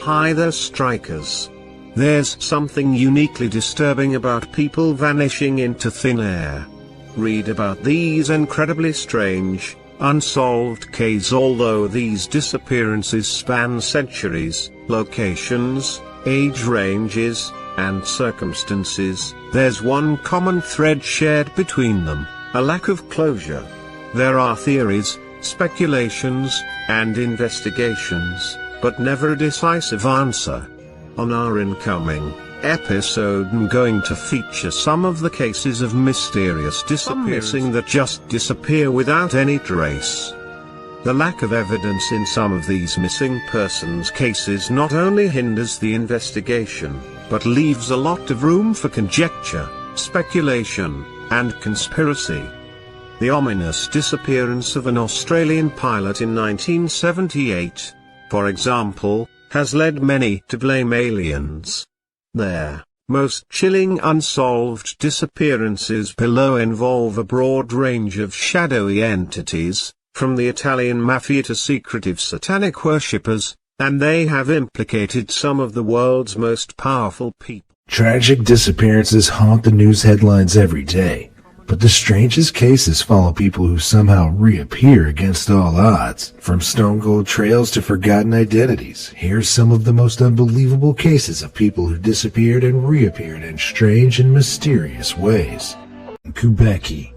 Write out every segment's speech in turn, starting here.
Hi there, strikers. There's something uniquely disturbing about people vanishing into thin air. Read about these incredibly strange, unsolved cases. Although these disappearances span centuries, locations, age ranges, and circumstances, there's one common thread shared between them: a lack of closure. There are theories, speculations, and investigations, but never a decisive answer. On our incoming episode, I'm going to feature some of the cases of mysterious disappearing that just disappear without any trace. The lack of evidence in some of these missing persons cases not only hinders the investigation, but leaves a lot of room for conjecture, speculation, and conspiracy. The ominous disappearance of an Australian pilot in 1978, for example, has led many to blame aliens. Their most chilling unsolved disappearances below involve a broad range of shadowy entities, from the Italian mafia to secretive satanic worshippers, and they have implicated some of the world's most powerful people. Tragic disappearances haunt the news headlines every day, but the strangest cases follow people who somehow reappear against all odds. From stone-cold trails to forgotten identities, here's some of the most unbelievable cases of people who disappeared and reappeared in strange and mysterious ways. Kubecki.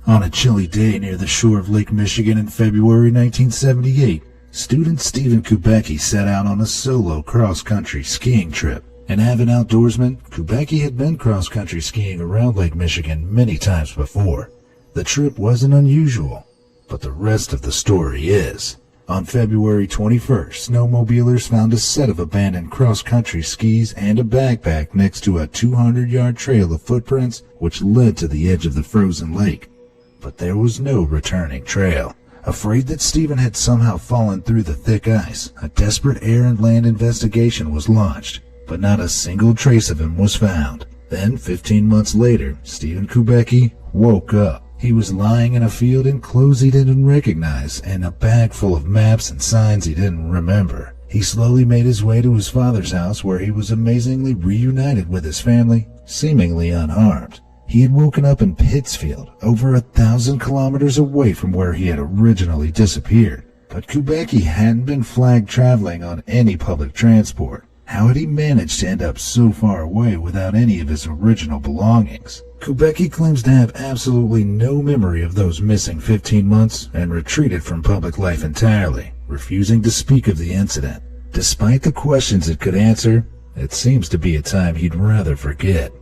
On a chilly day near the shore of Lake Michigan in February 1978, student Stephen Kubecki set out on a solo cross-country skiing trip. An avid outdoorsman, Kubecki had been cross-country skiing around Lake Michigan many times before. The trip wasn't unusual, but the rest of the story is. On February 21st, snowmobilers found a set of abandoned cross-country skis and a backpack next to a 200-yard trail of footprints which led to the edge of the frozen lake. But there was no returning trail. Afraid that Stephen had somehow fallen through the thick ice, a desperate air and land investigation was launched, but not a single trace of him was found. Then, 15 months later, Stephen Kubecki woke up. He was lying in a field in clothes he didn't recognize and a bag full of maps and signs he didn't remember. He slowly made his way to his father's house, where he was amazingly reunited with his family, seemingly unharmed. He had woken up in Pittsfield, over 1,000 kilometers away from where he had originally disappeared. But Kubecki hadn't been flagged traveling on any public transport. How had he managed to end up so far away without any of his original belongings? Kubecki claims to have absolutely no memory of those missing 15 months and retreated from public life entirely, refusing to speak of the incident. Despite the questions it could answer, it seems to be a time he'd rather forget.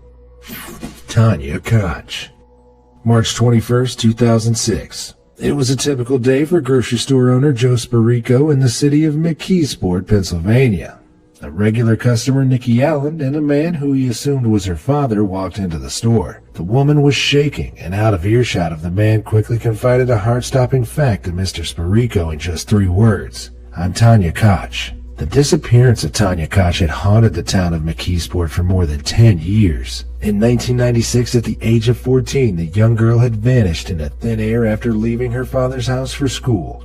Tanya Koch. March 21st, 2006. It was a typical day for grocery store owner Joe Spirico in the city of McKeesport, Pennsylvania. A regular customer, Nikki Allen, and a man who he assumed was her father walked into the store. The woman was shaking, and out of earshot of the man quickly confided a heart-stopping fact to Mr. Spirico in just 3 words. "I'm Tanya Koch." The disappearance of Tanya Koch had haunted the town of McKeesport for more than 10 years. In 1996, at the age of 14, the young girl had vanished into thin air after leaving her father's house for school.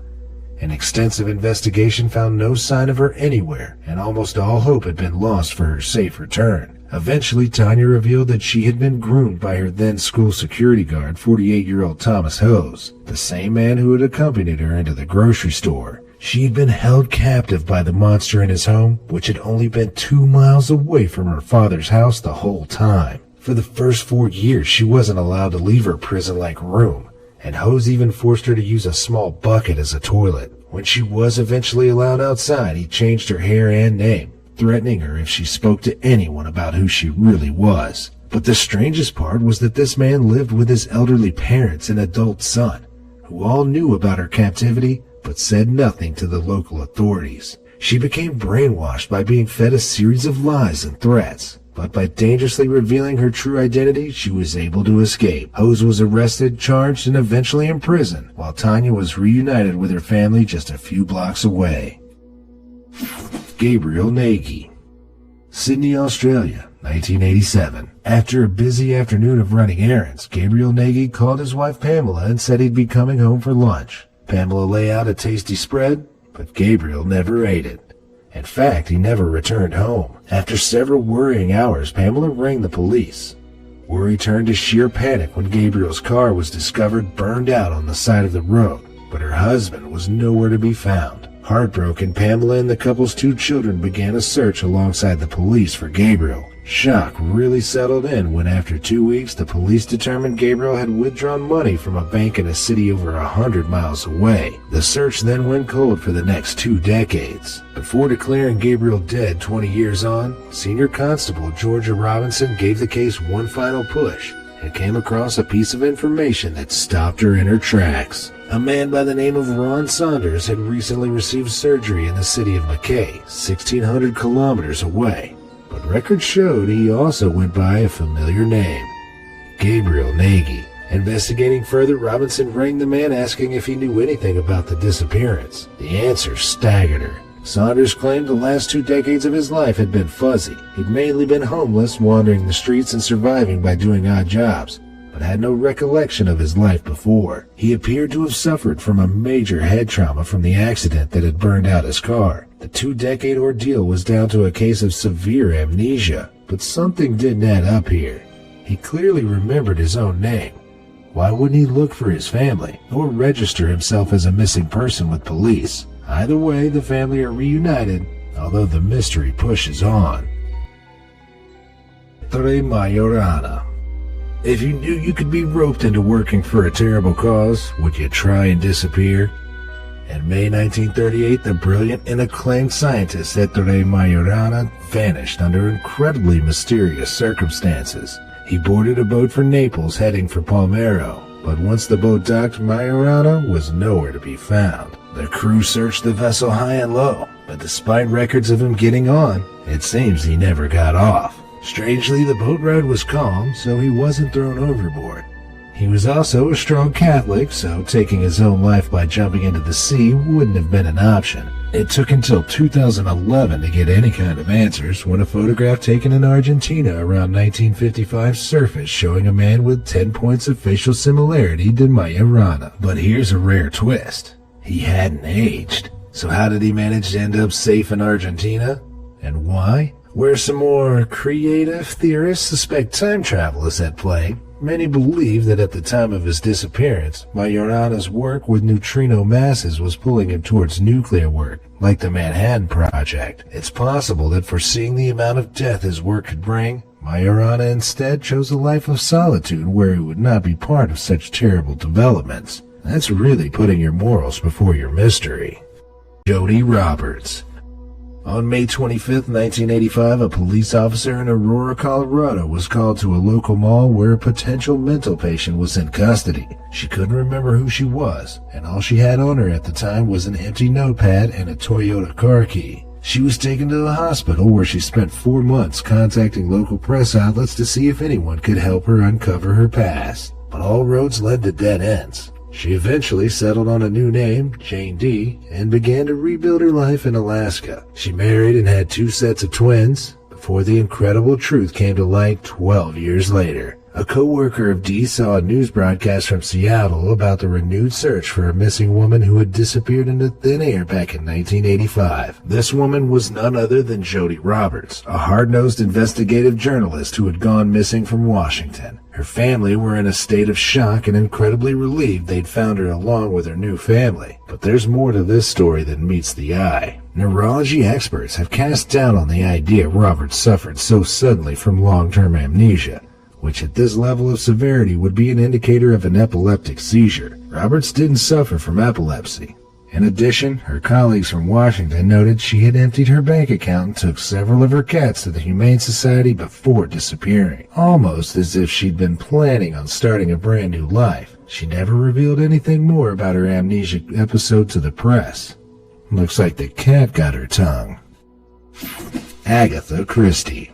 An extensive investigation found no sign of her anywhere, and almost all hope had been lost for her safe return. Eventually, Tanya revealed that she had been groomed by her then-school security guard, 48-year-old Thomas Hose, the same man who had accompanied her into the grocery store. She had been held captive by the monster in his home, which had only been 2 miles away from her father's house the whole time. For the first 4 years, she wasn't allowed to leave her prison-like room, and Hose even forced her to use a small bucket as a toilet. When she was eventually allowed outside, he changed her hair and name, threatening her if she spoke to anyone about who she really was. But the strangest part was that this man lived with his elderly parents and adult son, who all knew about her captivity but said nothing to the local authorities. She became brainwashed by being fed a series of lies and threats, but by dangerously revealing her true identity, she was able to escape. Hose was arrested, charged, and eventually imprisoned, while Tanya was reunited with her family just a few blocks away. Gabriel Nagy. Sydney, Australia, 1987. After a busy afternoon of running errands, Gabriel Nagy called his wife Pamela and said he'd be coming home for lunch. Pamela laid out a tasty spread, but Gabriel never ate it. In fact, he never returned home. After several worrying hours, Pamela rang the police. Worry turned to sheer panic when Gabriel's car was discovered burned out on the side of the road, but her husband was nowhere to be found. Heartbroken, Pamela and the couple's 2 children began a search alongside the police for Gabriel. Shock really settled in when after 2 weeks the police determined Gabriel had withdrawn money from a bank in a city over 100 miles away. The search then went cold for the next 2 decades. Before declaring Gabriel dead 20 years on, Senior Constable Georgia Robinson gave the case one final push and came across a piece of information that stopped her in her tracks. A man by the name of Ron Saunders had recently received surgery in the city of McKay, 1,600 kilometers away. But records showed he also went by a familiar name, Gabriel Nagy. Investigating further, Robinson rang the man asking if he knew anything about the disappearance. The answer staggered her. Saunders claimed the last 2 decades of his life had been fuzzy. He'd mainly been homeless, wandering the streets and surviving by doing odd jobs, but had no recollection of his life before. He appeared to have suffered from a major head trauma from the accident that had burned out his car. The 2-decade ordeal was down to a case of severe amnesia, but something didn't add up here. He clearly remembered his own name. Why wouldn't he look for his family, or register himself as a missing person with police? Either way, the family are reunited, although the mystery pushes on. Tre Majorana. If you knew you could be roped into working for a terrible cause, would you try and disappear? In May 1938, the brilliant and acclaimed scientist Ettore Majorana vanished under incredibly mysterious circumstances. He boarded a boat for Naples heading for Palmero, but once the boat docked, Majorana was nowhere to be found. The crew searched the vessel high and low, but despite records of him getting on, it seems he never got off. Strangely, the boat ride was calm, so he wasn't thrown overboard. He was also a strong Catholic, so taking his own life by jumping into the sea wouldn't have been an option. It took until 2011 to get any kind of answers when a photograph taken in Argentina around 1955 surfaced showing a man with 10 points of facial similarity to Majorana. But here's a rare twist. He hadn't aged. So how did he manage to end up safe in Argentina? And why? Where some more creative theorists suspect time travel is at play, many believe that at the time of his disappearance, Majorana's work with neutrino masses was pulling him towards nuclear work, like the Manhattan Project. It's possible that foreseeing the amount of death his work could bring, Majorana instead chose a life of solitude where he would not be part of such terrible developments. That's really putting your morals before your mystery. Jody Roberts. On May 25, 1985, a police officer in Aurora, Colorado was called to a local mall where a potential mental patient was in custody. She couldn't remember who she was, and all she had on her at the time was an empty notepad and a Toyota car key. She was taken to the hospital where she spent 4 months contacting local press outlets to see if anyone could help her uncover her past. But all roads led to dead ends. She eventually settled on a new name, Jane D., and began to rebuild her life in Alaska. She married and had 2 sets of twins before the incredible truth came to light 12 years later. A co-worker of Dee saw a news broadcast from Seattle about the renewed search for a missing woman who had disappeared into thin air back in 1985. This woman was none other than Jody Roberts, a hard-nosed investigative journalist who had gone missing from Washington. Her family were in a state of shock and incredibly relieved they'd found her along with her new family. But there's more to this story than meets the eye. Neurology experts have cast doubt on the idea Roberts suffered so suddenly from long-term amnesia, which at this level of severity would be an indicator of an epileptic seizure. Roberts didn't suffer from epilepsy. In addition, her colleagues from Washington noted she had emptied her bank account and took several of her cats to the Humane Society before disappearing, almost as if she'd been planning on starting a brand new life. She never revealed anything more about her amnesia episode to the press. Looks like the cat got her tongue. Agatha Christie.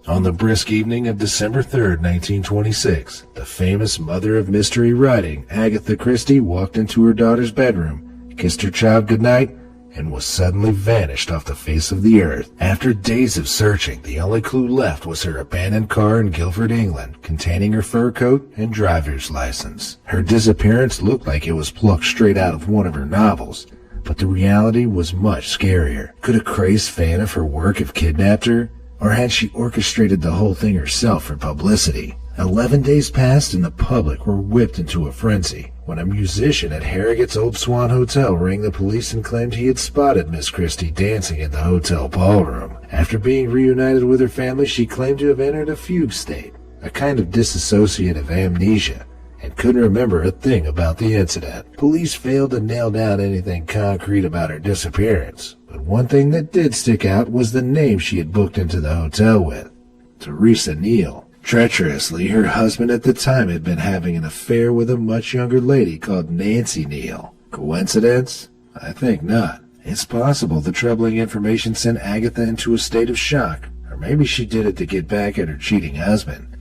On the brisk evening of December 3rd, 1926, the famous mother of mystery writing, Agatha Christie, walked into her daughter's bedroom, kissed her child goodnight, and was suddenly vanished off the face of the earth. After days of searching, the only clue left was her abandoned car in Guilford, England, containing her fur coat and driver's license. Her disappearance looked like it was plucked straight out of one of her novels, But the reality was much scarier. Could a crazed fan of her work have kidnapped her? Or had she orchestrated the whole thing herself for publicity? 11 days passed and the public were whipped into a frenzy when a musician at Harrogate's Old Swan Hotel rang the police and claimed he had spotted Miss Christie dancing in the hotel ballroom. After being reunited with her family, she claimed to have entered a fugue state, a kind of dissociative amnesia, and couldn't remember a thing about the incident. Police failed to nail down anything concrete about her disappearance, but one thing that did stick out was the name she had booked into the hotel with, Teresa Neal. Treacherously, her husband at the time had been having an affair with a much younger lady called Nancy Neal. Coincidence? I think not. It's possible the troubling information sent Agatha into a state of shock, or maybe she did it to get back at her cheating husband.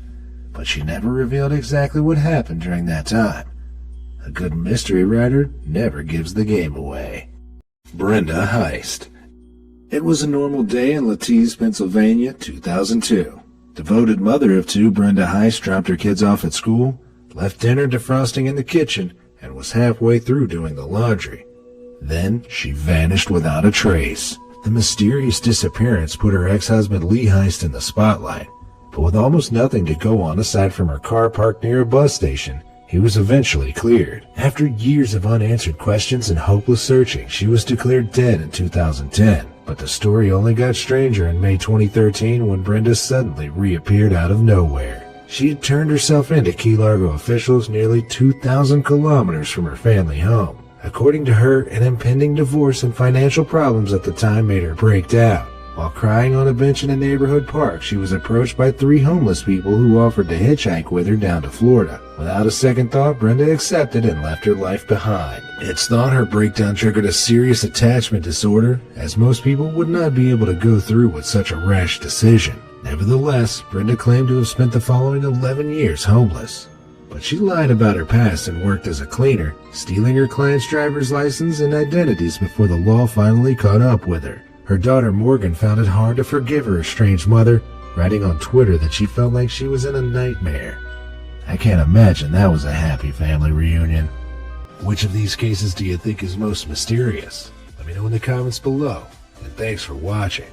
But she never revealed exactly what happened during that time. A good mystery writer never gives the game away. Brenda Heist. It was a normal day in Latisse, Pennsylvania, 2002. Devoted mother of two, Brenda Heist dropped her kids off at school, left dinner defrosting in the kitchen, and was halfway through doing the laundry. Then she vanished without a trace. The mysterious disappearance put her ex-husband Lee Heist in the spotlight, but with almost nothing to go on aside from her car parked near a bus station, he was eventually cleared. After years of unanswered questions and hopeless searching, she was declared dead in 2010. But the story only got stranger in May 2013 when Brenda suddenly reappeared out of nowhere. She had turned herself in to Key Largo officials nearly 2,000 kilometers from her family home. According to her, an impending divorce and financial problems at the time made her break down. While crying on a bench in a neighborhood park, she was approached by 3 homeless people who offered to hitchhike with her down to Florida. Without a second thought, Brenda accepted and left her life behind. It's thought her breakdown triggered a serious attachment disorder, as most people would not be able to go through with such a rash decision. Nevertheless, Brenda claimed to have spent the following 11 years homeless. But she lied about her past and worked as a cleaner, stealing her client's driver's license and identities before the law finally caught up with her. Her daughter Morgan found it hard to forgive her estranged mother, writing on Twitter that she felt like she was in a nightmare. I can't imagine that was a happy family reunion. Which of these cases do you think is most mysterious? Let me know in the comments below, and thanks for watching.